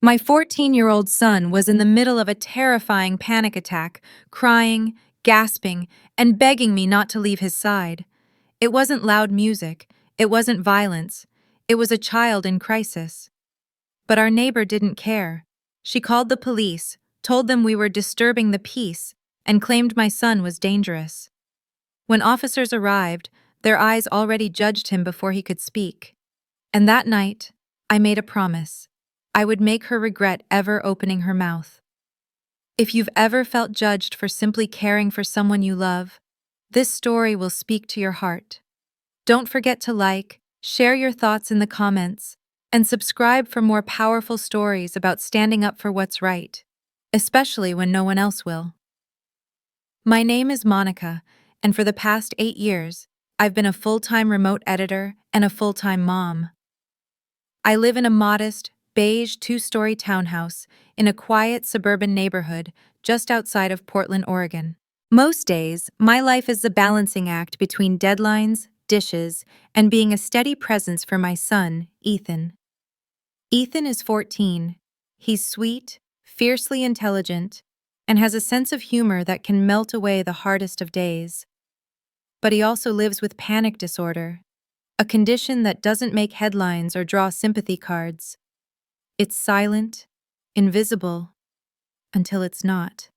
My 14-year-old son was in the middle of a terrifying panic attack, crying, gasping, and begging me not to leave his side. It wasn't loud music, it wasn't violence, it was a child in crisis. But our neighbor didn't care. She called the police, told them we were disturbing the peace, and claimed my son was dangerous. When officers arrived, their eyes already judged him before he could speak. And that night, I made a promise. I would make her regret ever opening her mouth. If you've ever felt judged for simply caring for someone you love, this story will speak to your heart. Don't forget to like, share your thoughts in the comments, and subscribe for more powerful stories about standing up for what's right, especially when no one else will. My name is Monica, and for the past 8 years, I've been a full-time remote editor and a full-time mom. I live in a modest, beige 2-story townhouse in a quiet suburban neighborhood just outside of Portland, Oregon. Most days, my life is a balancing act between deadlines, dishes, and being a steady presence for my son, Ethan. Ethan is 14. He's sweet, fiercely intelligent, and has a sense of humor that can melt away the hardest of days. But he also lives with panic disorder, a condition that doesn't make headlines or draw sympathy cards. It's silent, invisible, until it's not.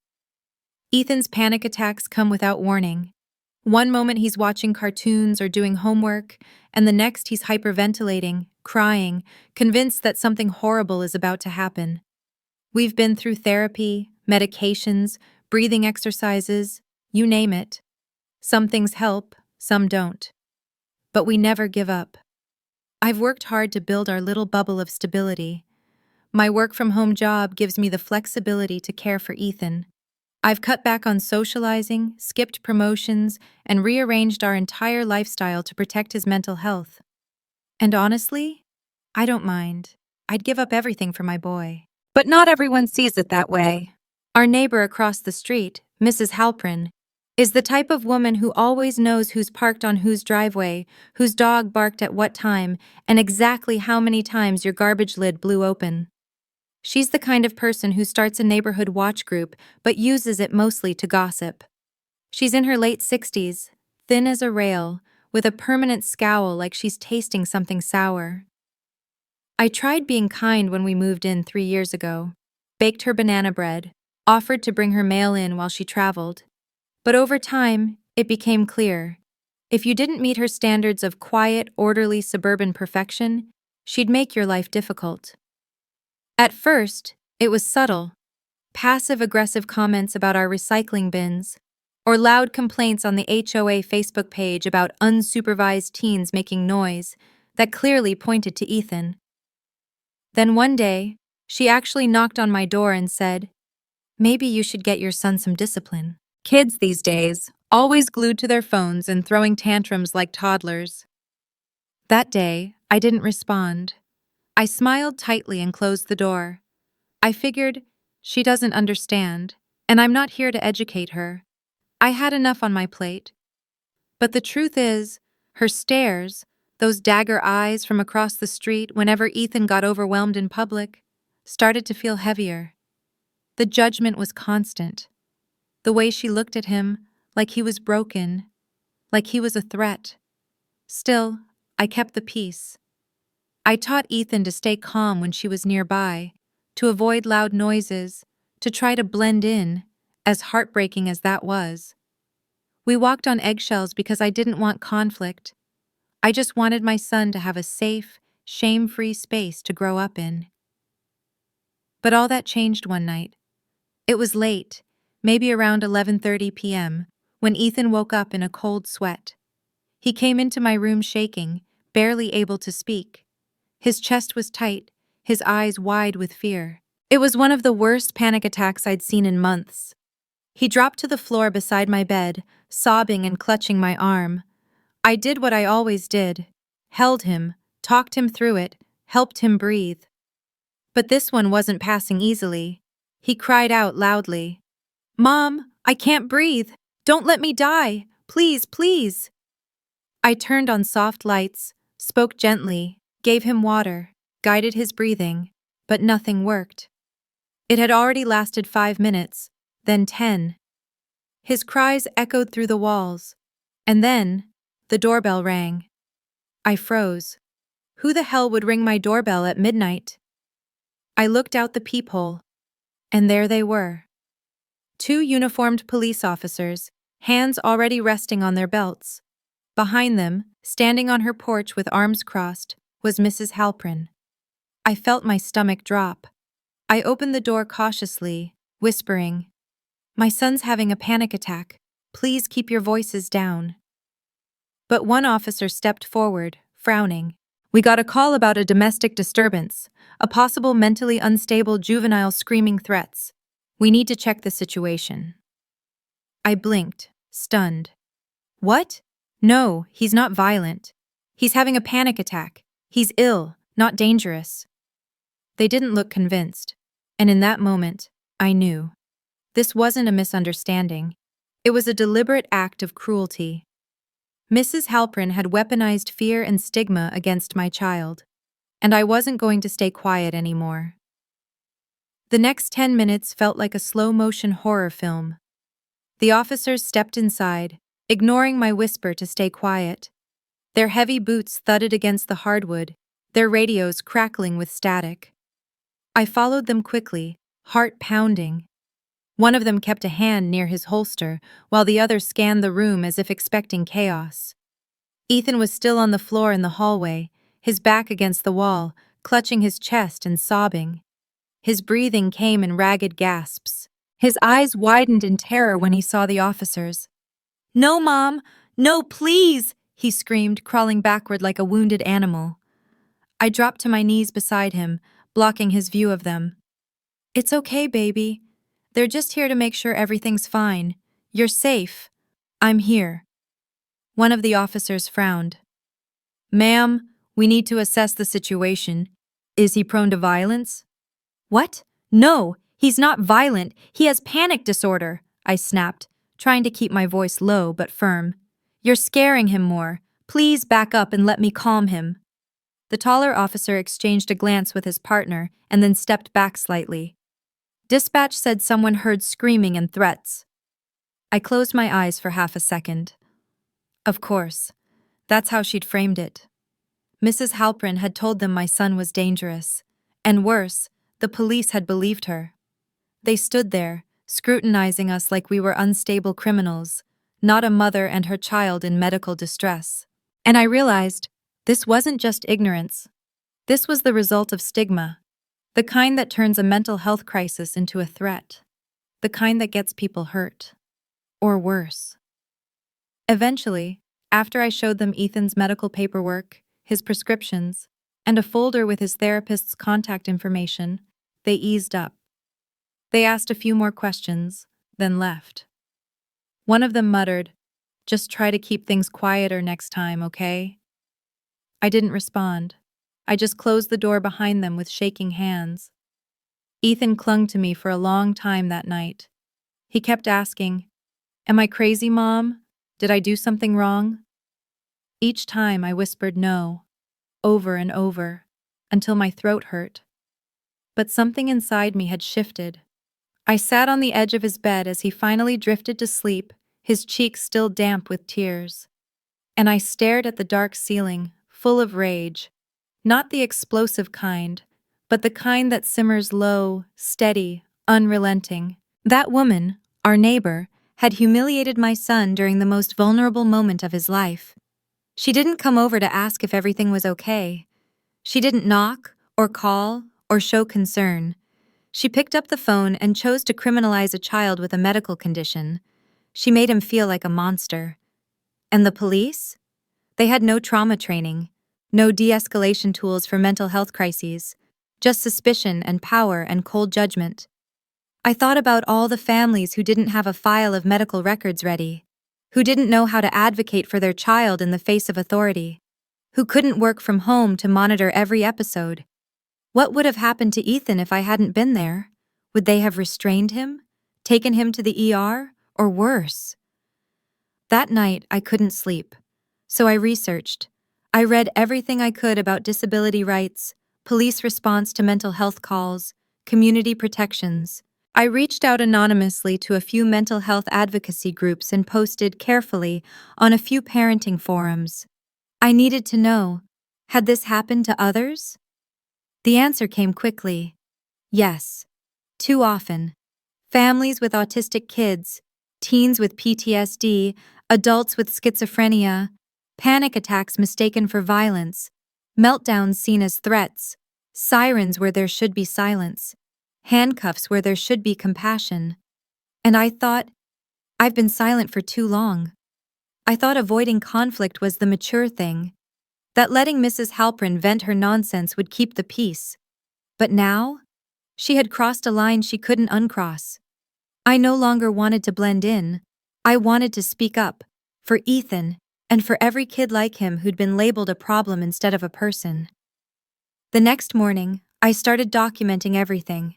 Ethan's panic attacks come without warning. One moment he's watching cartoons or doing homework, and the next he's hyperventilating, crying, convinced that something horrible is about to happen. We've been through therapy, medications, breathing exercises, you name it. Some things help, some don't. But we never give up. I've worked hard to build our little bubble of stability. My work-from-home job gives me the flexibility to care for Ethan. I've cut back on socializing, skipped promotions, and rearranged our entire lifestyle to protect his mental health. And honestly, I don't mind. I'd give up everything for my boy. But not everyone sees it that way. Our neighbor across the street, Mrs. Halprin, is the type of woman who always knows who's parked on whose driveway, whose dog barked at what time, and exactly how many times your garbage lid blew open. She's the kind of person who starts a neighborhood watch group but uses it mostly to gossip. She's in her late 60s, thin as a rail, with a permanent scowl like she's tasting something sour. I tried being kind when we moved in 3 years ago, baked her banana bread, offered to bring her mail in while she traveled. But over time, it became clear. If you didn't meet her standards of quiet, orderly suburban perfection, she'd make your life difficult. At first, it was subtle. Passive-aggressive comments about our recycling bins, or loud complaints on the HOA Facebook page about unsupervised teens making noise that clearly pointed to Ethan. Then one day, she actually knocked on my door and said, "Maybe you should get your son some discipline." Kids these days, always glued to their phones and throwing tantrums like toddlers. That day, I didn't respond. I smiled tightly and closed the door. I figured, she doesn't understand, and I'm not here to educate her. I had enough on my plate. But the truth is, her stares, those dagger eyes from across the street whenever Ethan got overwhelmed in public, started to feel heavier. The judgment was constant. The way she looked at him, like he was broken, like he was a threat. Still, I kept the peace. I taught Ethan to stay calm when she was nearby, to avoid loud noises, to try to blend in, as heartbreaking as that was. We walked on eggshells because I didn't want conflict. I just wanted my son to have a safe, shame-free space to grow up in. But all that changed one night. It was late, maybe around 11:30 p.m., when Ethan woke up in a cold sweat. He came into my room shaking, barely able to speak. His chest was tight, his eyes wide with fear. It was one of the worst panic attacks I'd seen in months. He dropped to the floor beside my bed, sobbing and clutching my arm. I did what I always did. Held him, talked him through it, helped him breathe. But this one wasn't passing easily. He cried out loudly, "Mom, I can't breathe. Don't let me die. Please, please." I turned on soft lights, spoke gently, gave him water, guided his breathing, but nothing worked. It had already lasted 5 minutes, then 10. His cries echoed through the walls. And then, the doorbell rang. I froze. Who the hell would ring my doorbell at midnight? I looked out the peephole, and there they were. 2 uniformed police officers, hands already resting on their belts. Behind them, standing on her porch with arms crossed, was Mrs. Halprin. I felt my stomach drop. I opened the door cautiously, whispering, "My son's having a panic attack. Please keep your voices down." But one officer stepped forward, frowning. "We got a call about a domestic disturbance, a possible mentally unstable juvenile screaming threats. We need to check the situation." I blinked, stunned. "What? No, he's not violent. He's having a panic attack. He's ill, not dangerous." They didn't look convinced, and in that moment, I knew. This wasn't a misunderstanding. It was a deliberate act of cruelty. Mrs. Halprin had weaponized fear and stigma against my child, and I wasn't going to stay quiet anymore. The next 10 minutes felt like a slow-motion horror film. The officers stepped inside, ignoring my whisper to stay quiet. Their heavy boots thudded against the hardwood, their radios crackling with static. I followed them quickly, heart pounding. One of them kept a hand near his holster, while the other scanned the room as if expecting chaos. Ethan was still on the floor in the hallway, his back against the wall, clutching his chest and sobbing. His breathing came in ragged gasps. His eyes widened in terror when he saw the officers. "No, Mom! No, please!" he screamed, crawling backward like a wounded animal. I dropped to my knees beside him, blocking his view of them. "It's okay, baby. They're just here to make sure everything's fine. You're safe. I'm here." One of the officers frowned. "Ma'am, we need to assess the situation. Is he prone to violence?" "What? No, he's not violent. He has panic disorder," I snapped, trying to keep my voice low but firm. "You're scaring him more. Please back up and let me calm him." The taller officer exchanged a glance with his partner and then stepped back slightly. Dispatch said someone heard screaming and threats. I closed my eyes for half a second. Of course. That's how she'd framed it. Mrs. Halprin had told them my son was dangerous. And worse, the police had believed her. They stood there, scrutinizing us like we were unstable criminals, not a mother and her child in medical distress. And I realized, this wasn't just ignorance. This was the result of stigma. The kind that turns a mental health crisis into a threat. The kind that gets people hurt. Or worse. Eventually, after I showed them Ethan's medical paperwork, his prescriptions, and a folder with his therapist's contact information, they eased up. They asked a few more questions, then left. One of them muttered, "Just try to keep things quieter next time, okay?" I didn't respond. I just closed the door behind them with shaking hands. Ethan clung to me for a long time that night. He kept asking, "Am I crazy, Mom? Did I do something wrong?" Each time I whispered no, over and over, until my throat hurt. But something inside me had shifted. I sat on the edge of his bed as he finally drifted to sleep, his cheeks still damp with tears. And I stared at the dark ceiling, full of rage. Not the explosive kind, but the kind that simmers low, steady, unrelenting. That woman, our neighbor, had humiliated my son during the most vulnerable moment of his life. She didn't come over to ask if everything was okay. She didn't knock, or call, or show concern. She picked up the phone and chose to criminalize a child with a medical condition. She made him feel like a monster. And the police? They had no trauma training, no de-escalation tools for mental health crises, just suspicion and power and cold judgment. I thought about all the families who didn't have a file of medical records ready, who didn't know how to advocate for their child in the face of authority, who couldn't work from home to monitor every episode. What would have happened to Ethan if I hadn't been there? Would they have restrained him, taken him to the ER, or worse? That night, I couldn't sleep, so I researched. I read everything I could about disability rights, police response to mental health calls, community protections. I reached out anonymously to a few mental health advocacy groups and posted carefully on a few parenting forums. I needed to know, had this happened to others? The answer came quickly. Yes. Too often. Families with autistic kids, teens with PTSD, adults with schizophrenia, panic attacks mistaken for violence, meltdowns seen as threats, sirens where there should be silence, handcuffs where there should be compassion. And I thought, I've been silent for too long. I thought avoiding conflict was the mature thing, that letting Mrs. Halprin vent her nonsense would keep the peace. But now, she had crossed a line she couldn't uncross. I no longer wanted to blend in. I wanted to speak up, for Ethan, and for every kid like him who'd been labeled a problem instead of a person. The next morning, I started documenting everything.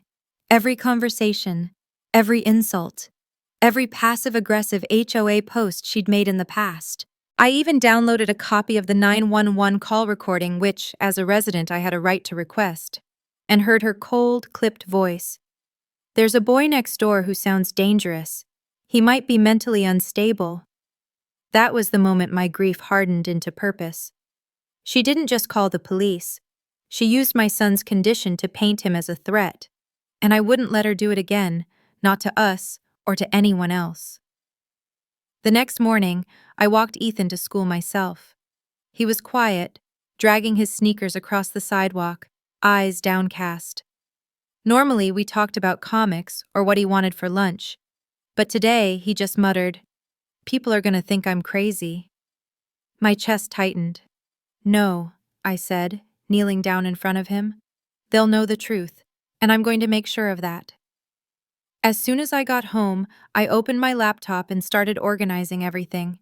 Every conversation, every insult, every passive-aggressive HOA post she'd made in the past. I even downloaded a copy of the 911 call recording which, as a resident, I had a right to request, and heard her cold, clipped voice. There's a boy next door who sounds dangerous. He might be mentally unstable. That was the moment my grief hardened into purpose. She didn't just call the police. She used my son's condition to paint him as a threat. And I wouldn't let her do it again, not to us or to anyone else. The next morning, I walked Ethan to school myself. He was quiet, dragging his sneakers across the sidewalk, eyes downcast. Normally, we talked about comics or what he wanted for lunch. But today, he just muttered, "People are going to think I'm crazy." My chest tightened. "No," I said, kneeling down in front of him. "They'll know the truth, and I'm going to make sure of that." As soon as I got home, I opened my laptop and started organizing everything.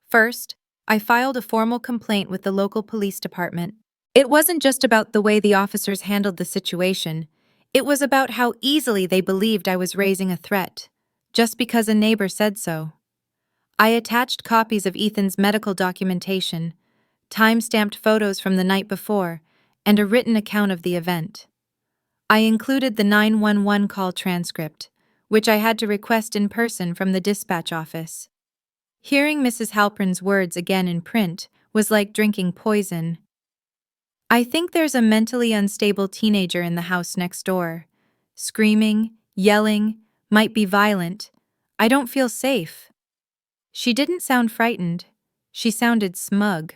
First, I filed a formal complaint with the local police department. It wasn't just about the way the officers handled the situation. It was about how easily they believed I was raising a threat, just because a neighbor said so. I attached copies of Ethan's medical documentation, time-stamped photos from the night before, and a written account of the event. I included the 911 call transcript, which I had to request in person from the dispatch office. Hearing Mrs. Halprin's words again in print was like drinking poison. "I think there's a mentally unstable teenager in the house next door. Screaming, yelling, might be violent. I don't feel safe." She didn't sound frightened. She sounded smug.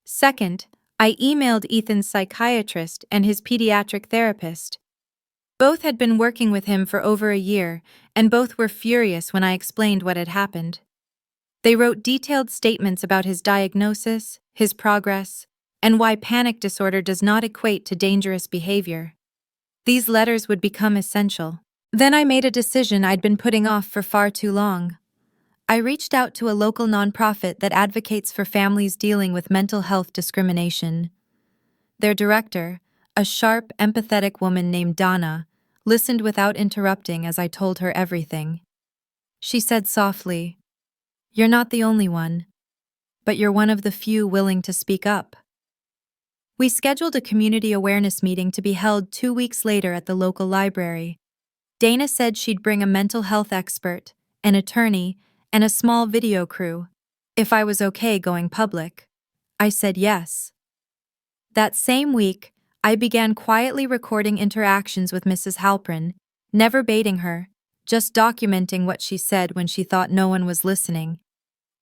Second, I emailed Ethan's psychiatrist and his pediatric therapist. Both had been working with him for over a year, and both were furious when I explained what had happened. They wrote detailed statements about his diagnosis, his progress, and why panic disorder does not equate to dangerous behavior. These letters would become essential. Then I made a decision I'd been putting off for far too long. I reached out to a local nonprofit that advocates for families dealing with mental health discrimination. Their director, a sharp, empathetic woman named Donna, listened without interrupting as I told her everything. She said softly, "You're not the only one, but you're one of the few willing to speak up." We scheduled a community awareness meeting to be held 2 weeks later at the local library. Dana said she'd bring a mental health expert, an attorney, and a small video crew, if I was okay going public. I said yes. That same week, I began quietly recording interactions with Mrs. Halprin, never baiting her, just documenting what she said when she thought no one was listening.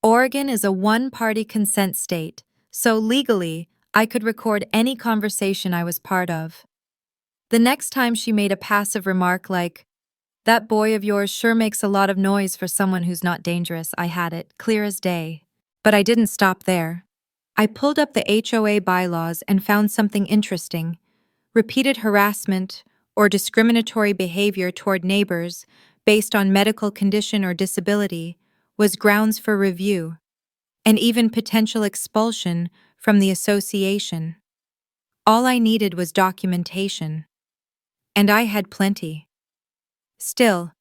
Oregon is a one-party consent state, so legally, I could record any conversation I was part of. The next time she made a passive remark like, "That boy of yours sure makes a lot of noise for someone who's not dangerous," I had it, clear as day. But I didn't stop there. I pulled up the HOA bylaws and found something interesting. Repeated harassment or discriminatory behavior toward neighbors based on medical condition or disability was grounds for review, and even potential expulsion from the association. All I needed was documentation. And I had plenty. Still,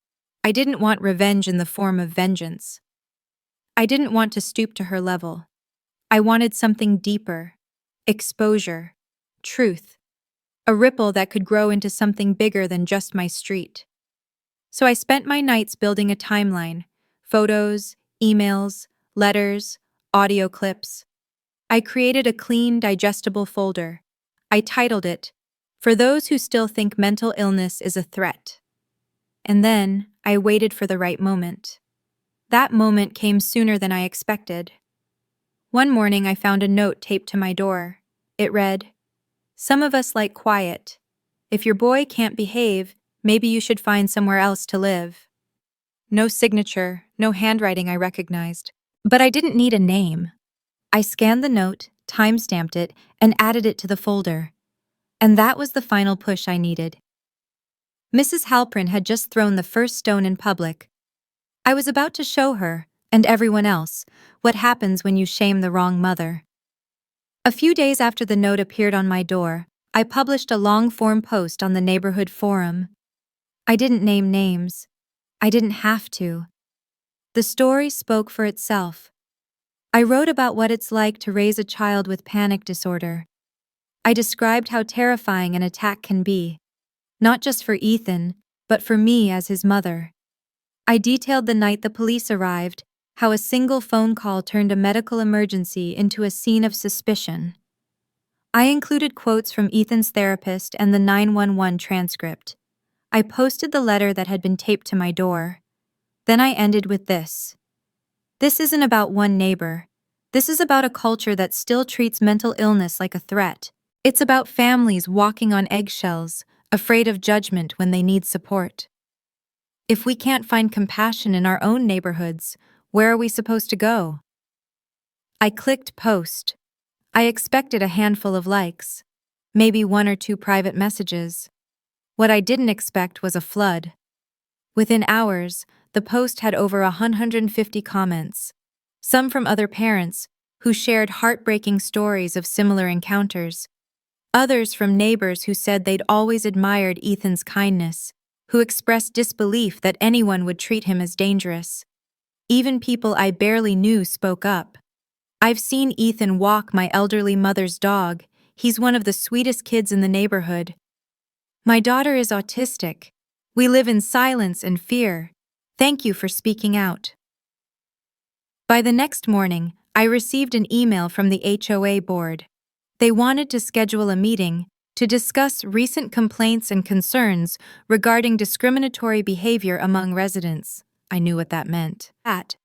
I didn't want revenge in the form of vengeance. I didn't want to stoop to her level. I wanted something deeper, exposure, truth. a ripple that could grow into something bigger than just my street. So I spent my nights building a timeline: photos, emails, letters, audio clips. I created a clean, digestible folder. I titled it, "For Those Who Still Think Mental Illness is a Threat." And then I waited for the right moment. That moment came sooner than I expected. One morning I found a note taped to my door. It read, "Some of us like quiet. If your boy can't behave, maybe you should find somewhere else to live." No signature, no handwriting I recognized. But I didn't need a name. I scanned the note, time-stamped it, and added it to the folder. And that was the final push I needed. Mrs. Halprin had just thrown the first stone in public. I was about to show her, and everyone else, what happens when you shame the wrong mother. A few days after the note appeared on my door, I published a long-form post on the neighborhood forum. I didn't name names. I didn't have to. The story spoke for itself. I wrote about what it's like to raise a child with panic disorder. I described how terrifying an attack can be, not just for Ethan, but for me as his mother. I detailed the night the police arrived, how a single phone call turned a medical emergency into a scene of suspicion. I included quotes from Ethan's therapist and the 911 transcript. I posted the letter that had been taped to my door. Then I ended with this. This isn't about one neighbor. This is about a culture that still treats mental illness like a threat. It's about families walking on eggshells, afraid of judgment when they need support. If we can't find compassion in our own neighborhoods, where are we supposed to go? I clicked post. I expected a handful of likes, maybe one or two private messages. What I didn't expect was a flood. Within hours, the post had over 150 comments, some from other parents who shared heartbreaking stories of similar encounters, others from neighbors who said they'd always admired Ethan's kindness, who expressed disbelief that anyone would treat him as dangerous. Even people I barely knew spoke up. "I've seen Ethan walk my elderly mother's dog. He's one of the sweetest kids in the neighborhood. My daughter is autistic. We live in silence and fear. Thank you for speaking out." By the next morning, I received an email from the HOA board. They wanted to schedule a meeting to discuss recent complaints and concerns regarding discriminatory behavior among residents. I knew what that meant. At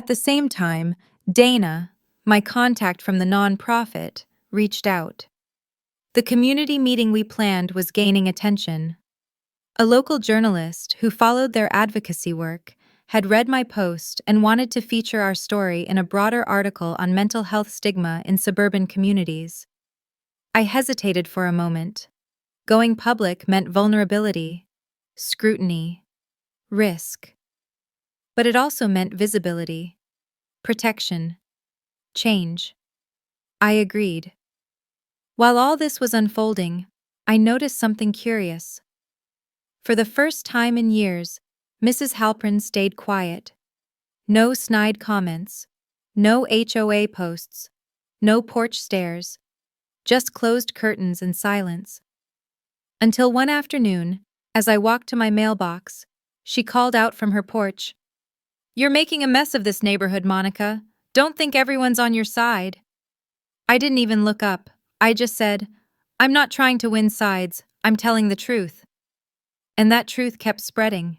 the same time, Dana, my contact from the nonprofit, reached out. The community meeting we planned was gaining attention. A local journalist who followed their advocacy work had read my post and wanted to feature our story in a broader article on mental health stigma in suburban communities. I hesitated for a moment. Going public meant vulnerability, scrutiny, risk. But it also meant visibility, protection, change. I agreed. While all this was unfolding, I noticed something curious. For the first time in years, Mrs. Halprin stayed quiet. No snide comments, no HOA posts, no porch stares, just closed curtains and silence. Until one afternoon, as I walked to my mailbox, she called out from her porch, "You're making a mess of this neighborhood, Monica. Don't think everyone's on your side." I didn't even look up. I just said, "I'm not trying to win sides, I'm telling the truth." And that truth kept spreading.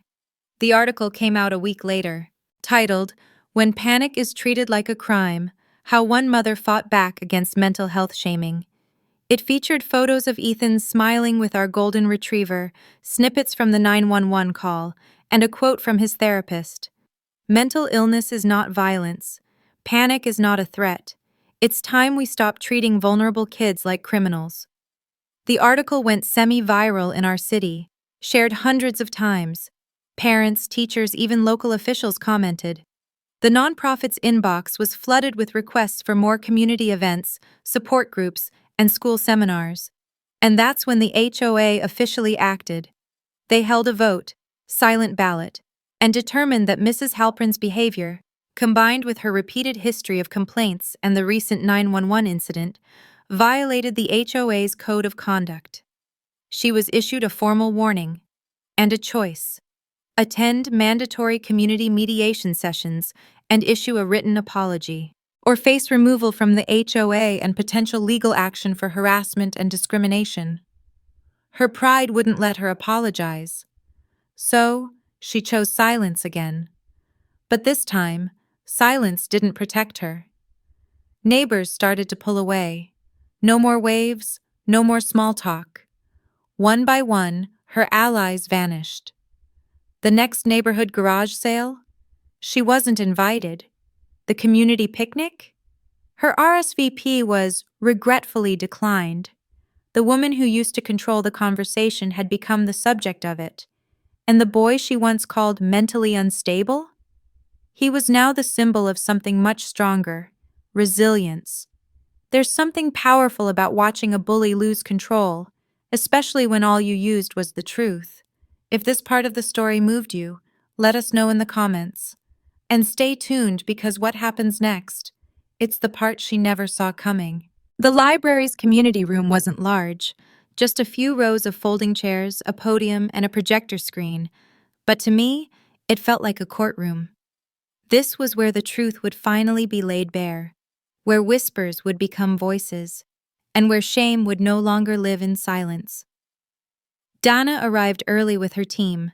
The article came out a week later, titled, "When Panic is Treated Like a Crime, How One Mother Fought Back Against Mental Health Shaming." It featured photos of Ethan smiling with our golden retriever, snippets from the 911 call, and a quote from his therapist. "Mental illness is not violence. Panic is not a threat. It's time we stop treating vulnerable kids like criminals." The article went semi-viral in our city, shared hundreds of times. Parents, teachers, even local officials commented. The nonprofit's inbox was flooded with requests for more community events, support groups, and school seminars. And that's when the HOA officially acted. They held a vote, silent ballot, and determined that Mrs. Halprin's behavior, combined with her repeated history of complaints and the recent 911 incident, violated the HOA's code of conduct. She was issued a formal warning and a choice: attend mandatory community mediation sessions and issue a written apology, or face removal from the HOA and potential legal action for harassment and discrimination. Her pride wouldn't let her apologize, so she chose silence again. But this time, silence didn't protect her. Neighbors started to pull away. No more waves, no more small talk. One by one, her allies vanished. The next neighborhood garage sale? She wasn't invited. The community picnic? Her RSVP was regretfully declined. The woman who used to control the conversation had become the subject of it, and the boy she once called mentally unstable? He was now the symbol of something much stronger: resilience. There's something powerful about watching a bully lose control, especially when all you used was the truth. If this part of the story moved you, let us know in the comments. And stay tuned, because what happens next? It's the part she never saw coming. The library's community room wasn't large, just a few rows of folding chairs, a podium, and a projector screen, but to me, it felt like a courtroom. This was where the truth would finally be laid bare, where whispers would become voices, and where shame would no longer live in silence. Dana arrived early with her team: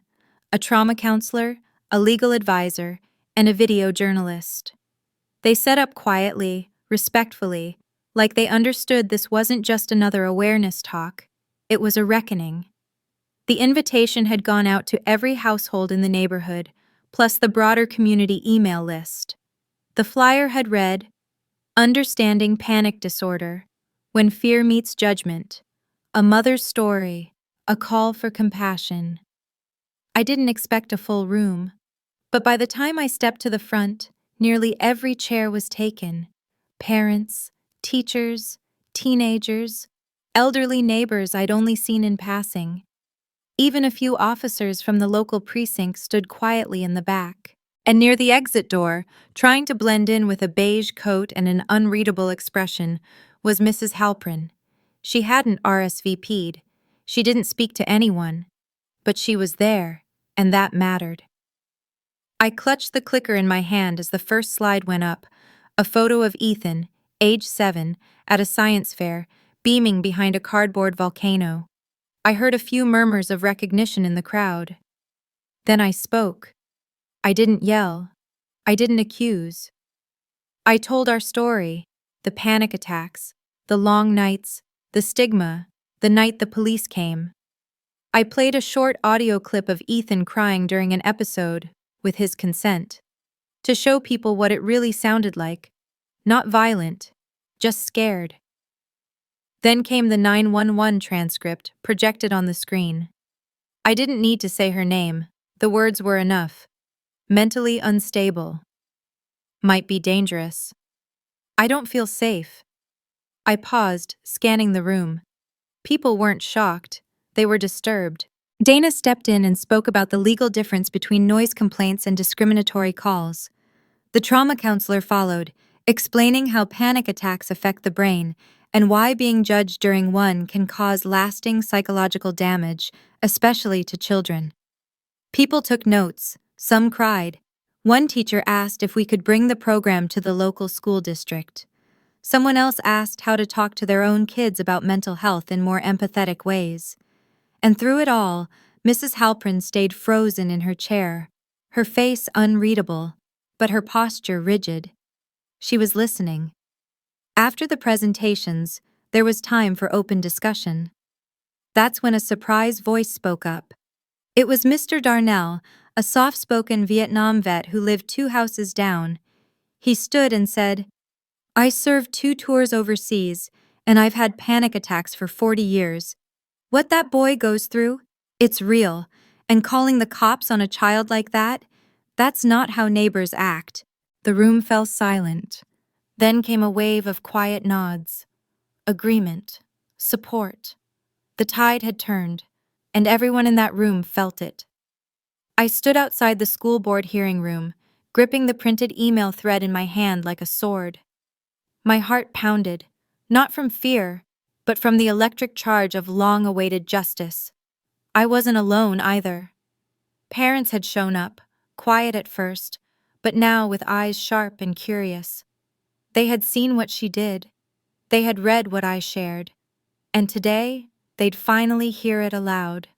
a trauma counselor, a legal advisor, and a video journalist. They set up quietly, respectfully, like they understood this wasn't just another awareness talk, it was a reckoning. The invitation had gone out to every household in the neighborhood, plus the broader community email list. The flyer had read, "Understanding Panic Disorder, When Fear Meets Judgment, a Mother's Story, a Call for Compassion." I didn't expect a full room, but by the time I stepped to the front, nearly every chair was taken. Parents, teachers, teenagers, elderly neighbors I'd only seen in passing. Even a few officers from the local precinct stood quietly in the back. And near the exit door, trying to blend in with a beige coat and an unreadable expression, was Mrs. Halprin. She hadn't RSVP'd. She didn't speak to anyone. But she was there, and that mattered. I clutched the clicker in my hand as the first slide went up, a photo of Ethan, age 7, at a science fair, beaming behind a cardboard volcano. I heard a few murmurs of recognition in the crowd. Then I spoke. I didn't yell. I didn't accuse. I told our story: the panic attacks, the long nights, the stigma, the night the police came. I played a short audio clip of Ethan crying during an episode, with his consent, to show people what it really sounded like: not violent, just scared. Then came the 911 transcript projected on the screen. I didn't need to say her name, the words were enough. Mentally unstable. Might be dangerous. I don't feel safe. I paused, scanning the room. People weren't shocked, they were disturbed. Dana stepped in and spoke about the legal difference between noise complaints and discriminatory calls. The trauma counselor followed, explaining how panic attacks affect the brain and why being judged during one can cause lasting psychological damage, especially to children. People took notes, some cried. One teacher asked if we could bring the program to the local school district. Someone else asked how to talk to their own kids about mental health in more empathetic ways. And through it all, Mrs. Halprin stayed frozen in her chair, her face unreadable, but her posture rigid. She was listening. After the presentations, there was time for open discussion. That's when a surprise voice spoke up. It was Mr. Darnell, a soft-spoken Vietnam vet who lived 2 houses down. He stood and said, "I served 2 tours overseas, and I've had panic attacks for 40 years. What that boy goes through, it's real, and calling the cops on a child like that, that's not how neighbors act." The room fell silent. Then came a wave of quiet nods. Agreement. Support. The tide had turned, and everyone in that room felt it. I stood outside the school board hearing room, gripping the printed email thread in my hand like a sword. My heart pounded, not from fear, but from the electric charge of long-awaited justice. I wasn't alone either. Parents had shown up, quiet at first, but now with eyes sharp and curious. They had seen what she did. They had read what I shared. And today, they'd finally hear it aloud.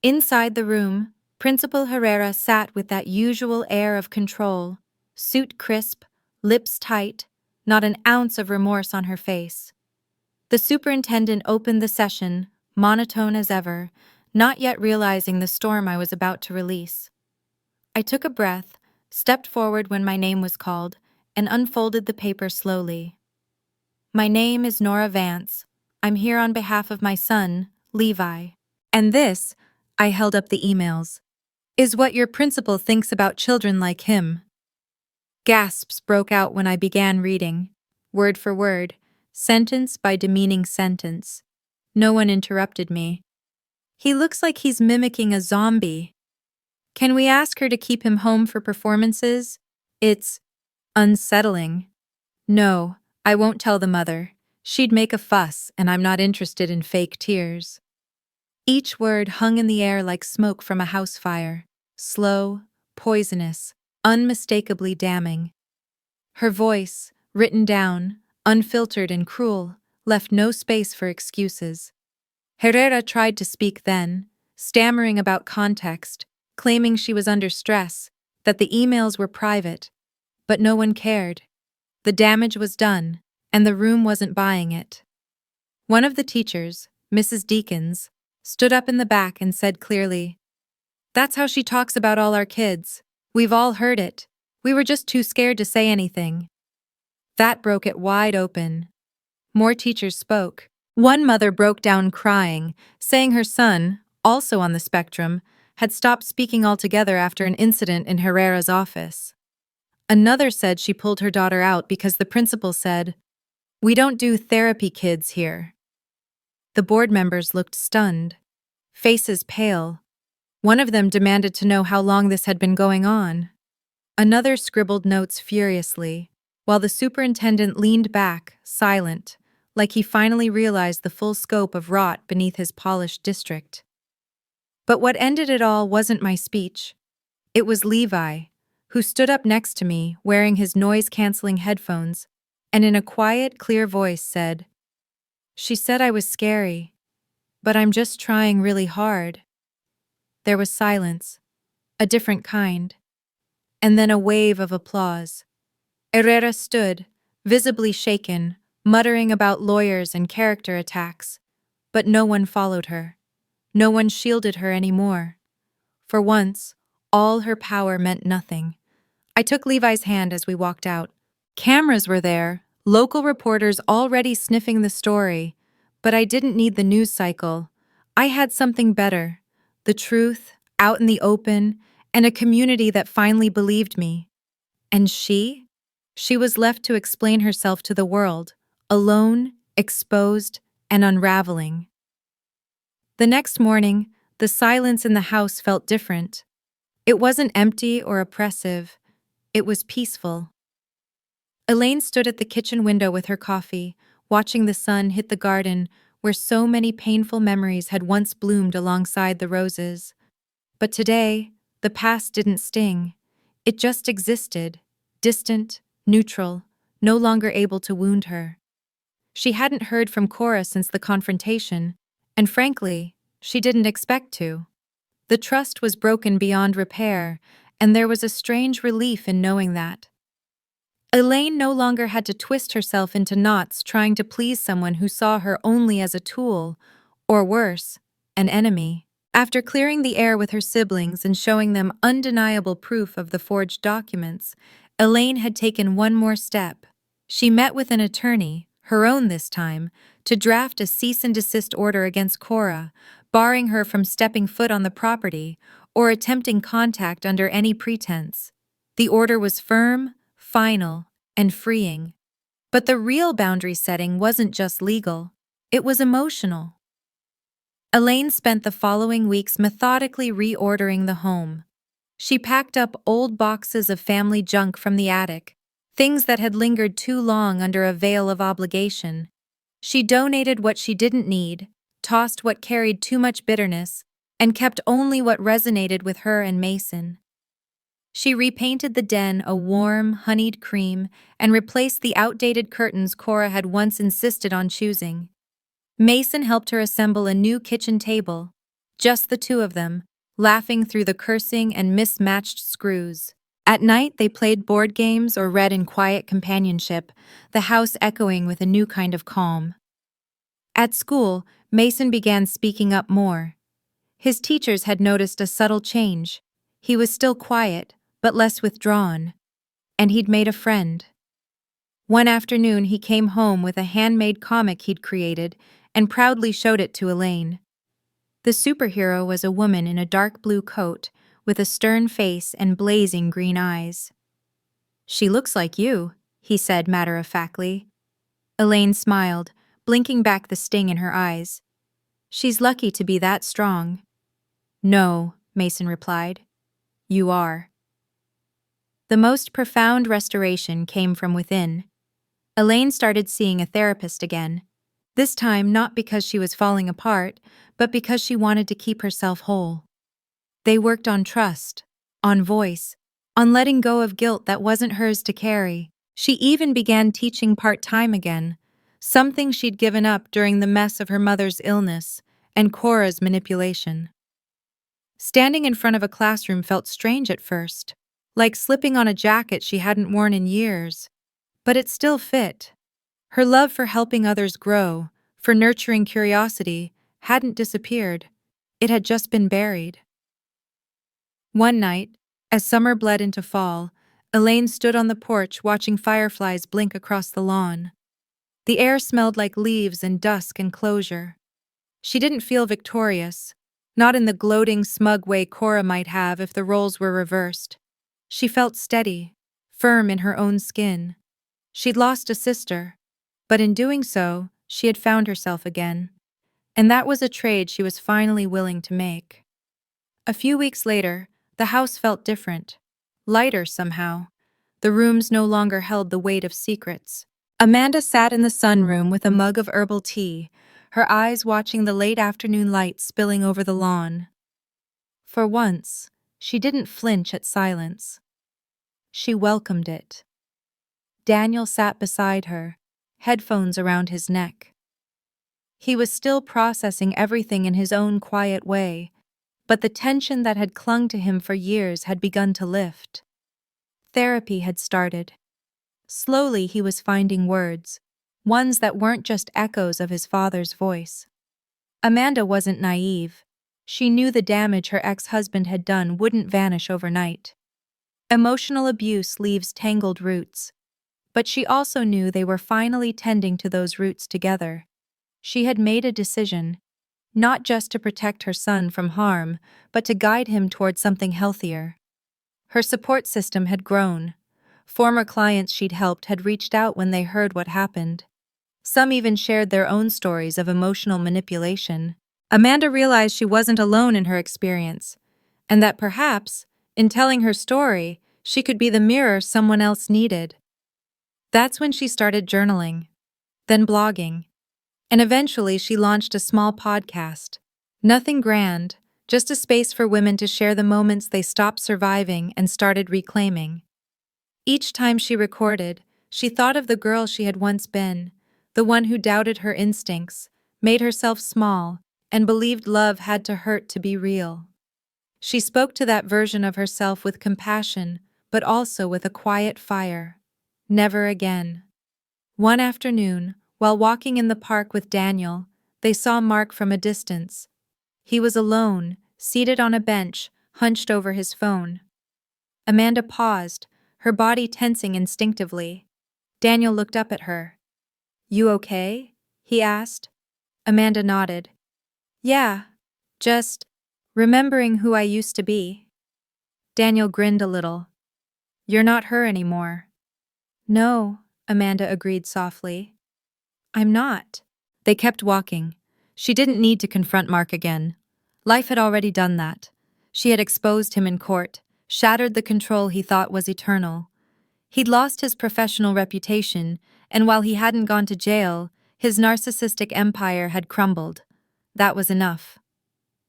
Inside the room, Principal Herrera sat with that usual air of control, suit crisp, lips tight, not an ounce of remorse on her face. The superintendent opened the session, monotone as ever, not yet realizing the storm I was about to release. I took a breath, stepped forward when my name was called, and unfolded the paper slowly. My name is Nora Vance. I'm here on behalf of my son, Levi. And this, I held up the emails, is what your principal thinks about children like him. Gasps broke out when I began reading, word for word, sentence by demeaning sentence. No one interrupted me. He looks like he's mimicking a zombie. Can we ask her to keep him home for performances? It's unsettling. No, I won't tell the mother. She'd make a fuss, and I'm not interested in fake tears. Each word hung in the air like smoke from a house fire, slow, poisonous, unmistakably damning. Her voice, written down, unfiltered and cruel, left no space for excuses. Herrera tried to speak then, stammering about context, claiming she was under stress, that the emails were private, but no one cared. The damage was done, and the room wasn't buying it. One of the teachers, Mrs. Deakins, stood up in the back and said clearly, "That's how she talks about all our kids. We've all heard it. We were just too scared to say anything." That broke it wide open. More teachers spoke. One mother broke down crying, saying her son, also on the spectrum, had stopped speaking altogether after an incident in Herrera's office. Another said she pulled her daughter out because the principal said, "We don't do therapy kids here." The board members looked stunned, faces pale. One of them demanded to know how long this had been going on. Another scribbled notes furiously, while the superintendent leaned back, silent, like he finally realized the full scope of rot beneath his polished district. But what ended it all wasn't my speech. It was Levi, who stood up next to me wearing his noise-canceling headphones, and in a quiet, clear voice said, "She said I was scary, but I'm just trying really hard." There was silence, a different kind, and then a wave of applause. Herrera stood, visibly shaken, muttering about lawyers and character attacks, but no one followed her. No one shielded her anymore. For once, all her power meant nothing. I took Levi's hand as we walked out. Cameras were there, local reporters already sniffing the story, but I didn't need the news cycle. I had something better, the truth, out in the open, and a community that finally believed me. And she? She was left to explain herself to the world, alone, exposed, and unraveling. The next morning, the silence in the house felt different. It wasn't empty or oppressive. It was peaceful. Elaine stood at the kitchen window with her coffee, watching the sun hit the garden where so many painful memories had once bloomed alongside the roses. But today, the past didn't sting. It just existed, distant, neutral, no longer able to wound her. She hadn't heard from Cora since the confrontation, and frankly, she didn't expect to. The trust was broken beyond repair, and there was a strange relief in knowing that. Elaine no longer had to twist herself into knots trying to please someone who saw her only as a tool, or worse, an enemy. After clearing the air with her siblings and showing them undeniable proof of the forged documents, Elaine had taken one more step. She met with an attorney, her own this time, to draft a cease and desist order against Cora, barring her from stepping foot on the property or attempting contact under any pretense. The order was firm, final, and freeing. But the real boundary setting wasn't just legal, it was emotional. Elaine spent the following weeks methodically reordering the home. She packed up old boxes of family junk from the attic, things that had lingered too long under a veil of obligation. She donated what she didn't need, tossed what carried too much bitterness, and kept only what resonated with her and Mason. She repainted the den a warm, honeyed cream and replaced the outdated curtains Cora had once insisted on choosing. Mason helped her assemble a new kitchen table, just the two of them, laughing through the cursing and mismatched screws. At night, they played board games or read in quiet companionship, the house echoing with a new kind of calm. At school, Mason began speaking up more. His teachers had noticed a subtle change. He was still quiet, but less withdrawn. And he'd made a friend. One afternoon, he came home with a handmade comic he'd created and proudly showed it to Elaine. The superhero was a woman in a dark blue coat with a stern face and blazing green eyes. "She looks like you," he said matter-of-factly. Elaine smiled, blinking back the sting in her eyes. "She's lucky to be that strong." "No," Mason replied. "You are." The most profound restoration came from within. Elaine started seeing a therapist again, this time not because she was falling apart, but because she wanted to keep herself whole. They worked on trust, on voice, on letting go of guilt that wasn't hers to carry. She even began teaching part-time again, something she'd given up during the mess of her mother's illness and Cora's manipulation. Standing in front of a classroom felt strange at first, like slipping on a jacket she hadn't worn in years. But it still fit. Her love for helping others grow, for nurturing curiosity, hadn't disappeared. It had just been buried. One night, as summer bled into fall, Elaine stood on the porch watching fireflies blink across the lawn. The air smelled like leaves and dusk and closure. She didn't feel victorious, not in the gloating, smug way Cora might have if the roles were reversed. She felt steady, firm in her own skin. She'd lost a sister, but in doing so, she had found herself again. And that was a trade she was finally willing to make. A few weeks later, the house felt different. Lighter somehow. The rooms no longer held the weight of secrets. Amanda sat in the sunroom with a mug of herbal tea, her eyes watching the late afternoon light spilling over the lawn. For once, she didn't flinch at silence. She welcomed it. Daniel sat beside her, headphones around his neck. He was still processing everything in his own quiet way, but the tension that had clung to him for years had begun to lift. Therapy had started. Slowly he was finding words, ones that weren't just echoes of his father's voice. Amanda wasn't naive. She knew the damage her ex-husband had done wouldn't vanish overnight. Emotional abuse leaves tangled roots. But she also knew they were finally tending to those roots together. She had made a decision, not just to protect her son from harm, but to guide him toward something healthier. Her support system had grown. Former clients she'd helped had reached out when they heard what happened. Some even shared their own stories of emotional manipulation. Amanda realized she wasn't alone in her experience, and that perhaps, in telling her story, she could be the mirror someone else needed. That's when she started journaling, then blogging, and eventually she launched a small podcast. Nothing grand, just a space for women to share the moments they stopped surviving and started reclaiming. Each time she recorded, she thought of the girl she had once been, the one who doubted her instincts, made herself small, and believed love had to hurt to be real. She spoke to that version of herself with compassion, but also with a quiet fire. Never again. One afternoon, while walking in the park with Daniel, they saw Mark from a distance. He was alone, seated on a bench, hunched over his phone. Amanda paused, her body tensing instinctively. Daniel looked up at her. "You okay?" he asked. Amanda nodded. "Yeah, just remembering who I used to be." Daniel grinned a little. "You're not her anymore." "No," Amanda agreed softly. "I'm not." They kept walking. She didn't need to confront Mark again. Life had already done that. She had exposed him in court, shattered the control he thought was eternal. He'd lost his professional reputation, and while he hadn't gone to jail, His narcissistic empire had crumbled. That was enough.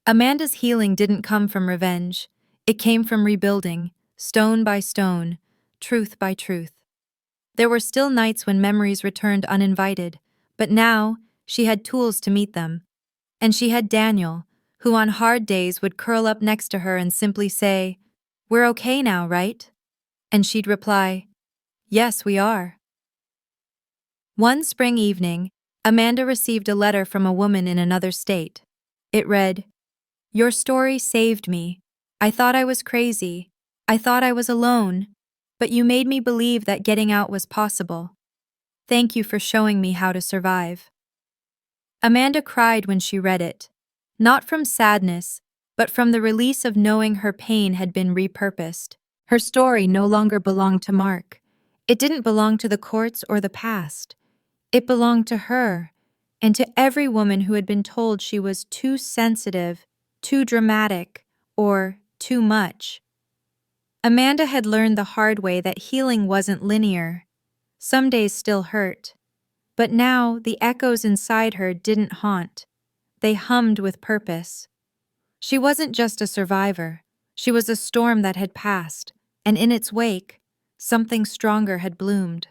Amanda's healing didn't come from revenge. It came from rebuilding, stone by stone, truth by truth. There were still nights when memories returned uninvited, but now she had tools to meet them. And she had Daniel, who on hard days would curl up next to her and simply say, "We're okay now, right?" And she'd reply, "Yes, we are." One spring evening, Amanda received a letter from a woman in another state. It read, "Your story saved me. I thought I was crazy. I thought I was alone. But you made me believe that getting out was possible. Thank you for showing me how to survive." Amanda cried when she read it, not from sadness, but from the release of knowing her pain had been repurposed. Her story no longer belonged to Mark. It didn't belong to the courts or the past. It belonged to her, and to every woman who had been told she was too sensitive, too dramatic, or too much. Amanda had learned the hard way that healing wasn't linear. Some days still hurt. But now the echoes inside her didn't haunt. They hummed with purpose. She wasn't just a survivor. She was a storm that had passed, and in its wake, something stronger had bloomed.